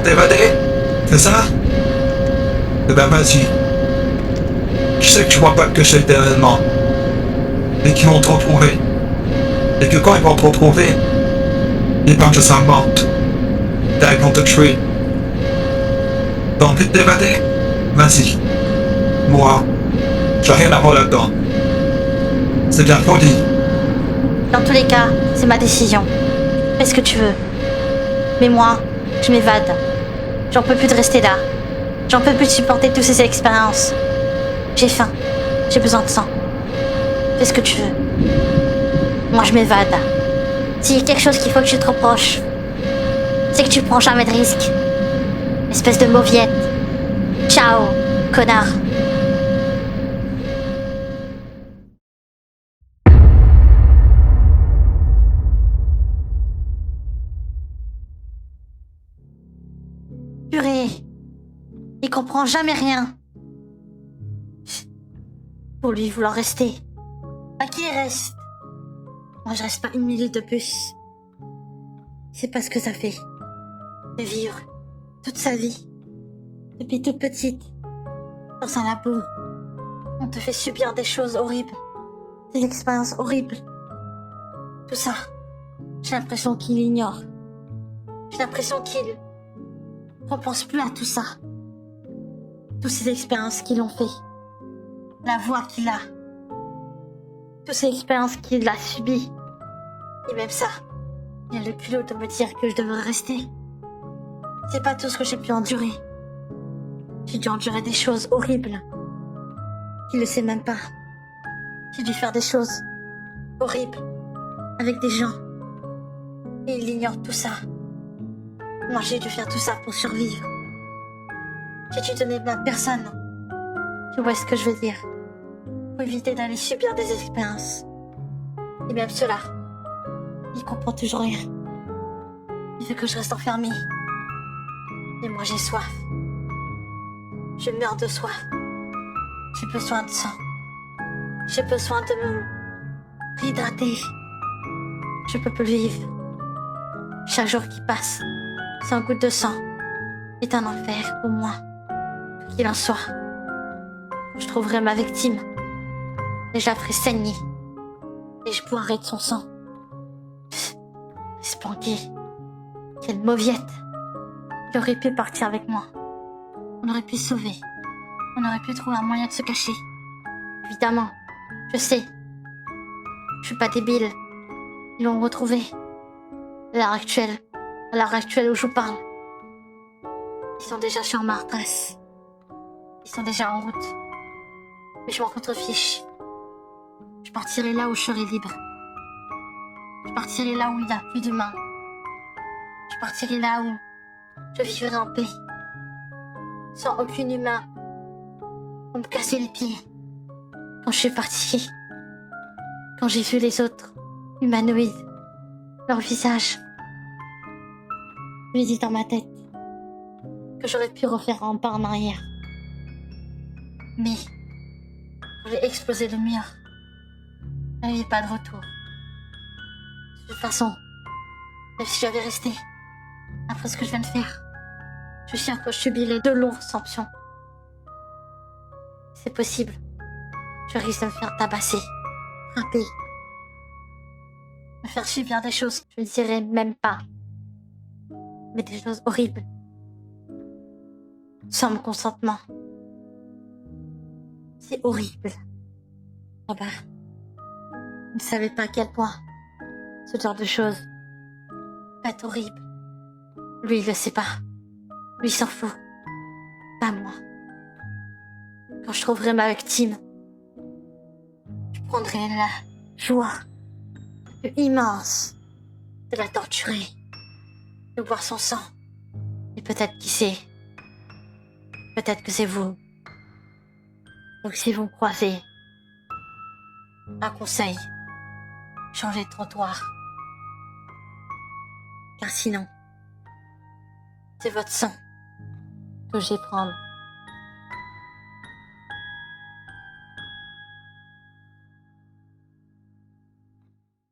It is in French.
t'évader? C'est ça? Eh ben vas-y. Je sais que tu vois pas que c'est éternellement. Et qu'ils vont te retrouver. Et que quand ils vont te retrouver, ils pensent que ça morte. Ils vont te tuer. T'as envie de t'évader? Vas-y. Moi, j'ai rien à voir là-dedans. C'est bien folie. Dans tous les cas, c'est ma décision. Fais ce que tu veux. Mais moi, je m'évade. J'en peux plus de rester là. J'en peux plus de supporter toutes ces expériences. J'ai faim. J'ai besoin de sang. Fais ce que tu veux. Moi, je m'évade. S'il y a quelque chose qu'il faut que tu te reproches, c'est que tu prends jamais de risques. Espèce de mauviette. Ciao, connard. Purée. Il comprend jamais rien. Pour lui vouloir rester. À qui il reste? Moi, je reste pas une minute de plus. C'est pas ce que ça fait. De vivre toute sa vie, depuis toute petite, dans un labo. On te fait subir des choses horribles, des expériences horribles. Tout ça, j'ai l'impression qu'il ignore. J'ai l'impression qu'il ne pense plus à tout ça. Toutes ces expériences qu'ils ont fait. La voix qu'il a. Toutes ces expériences qu'il a subies. Et même ça, il a le culot de me dire que je devrais rester. C'est pas tout ce que j'ai pu endurer. J'ai dû endurer des choses horribles. Il le sait même pas. J'ai dû faire des choses horribles avec des gens. Et il ignore tout ça. Moi, j'ai dû faire tout ça pour survivre. J'ai dû donner ma personne. Tu vois ce que je veux dire? Pour éviter d'aller subir des expériences. Et même cela, il comprend toujours rien. Il veut que je reste enfermée. Et moi, j'ai soif. Je meurs de soif. J'ai besoin de sang. J'ai besoin de me réhydrater. Je peux plus vivre. Chaque jour qui passe, sans goutte de sang, est un enfer pour moi. Qu'il en soit. Quand je trouverai ma victime, et je la ferai saigner. Et je boirai de son sang. Spanky. Quelle mauviette. Il aurait pu partir avec moi. On aurait pu se sauver. On aurait pu trouver un moyen de se cacher. Évidemment, je sais. Je suis pas débile. Ils l'ont retrouvé. À l'heure actuelle où je vous parle. Ils sont déjà sur Martras. Ils sont déjà en route. Mais je m'en contrefiche. Je partirai là où je serai libre. Je partirai là où il n'y a plus d'humains. Je partirai là où je vivrai en paix. Sans aucun humain pour me casser les pieds. Quand je suis partie, quand j'ai vu les autres humanoïdes, leur visage, je me dis dans ma tête que j'aurais pu refaire un pas en arrière. Mais quand j'ai explosé le mur, il n'y avait pas de retour. De toute façon, même si j'avais resté, après ce que je viens de faire, je suis sûre que je subirais de lourdes sanctions. C'est possible. Je risque de me faire tabasser, frapper, me faire subir des choses que je ne dirais même pas. Mais des choses horribles. Sans mon consentement. C'est horrible. Robert, vous ne savez pas à quel point ce genre de choses peut être horrible. Lui, il le sait pas. Lui, il s'en fout. Pas moi. Quand je trouverai ma victime, je prendrai la joie immense de la torturer, de boire son sang. Et peut-être, qui sait, peut-être que c'est vous. Donc si vous me croisez, un conseil, changez de trottoir. Car sinon, c'est votre sang que je vais prendre.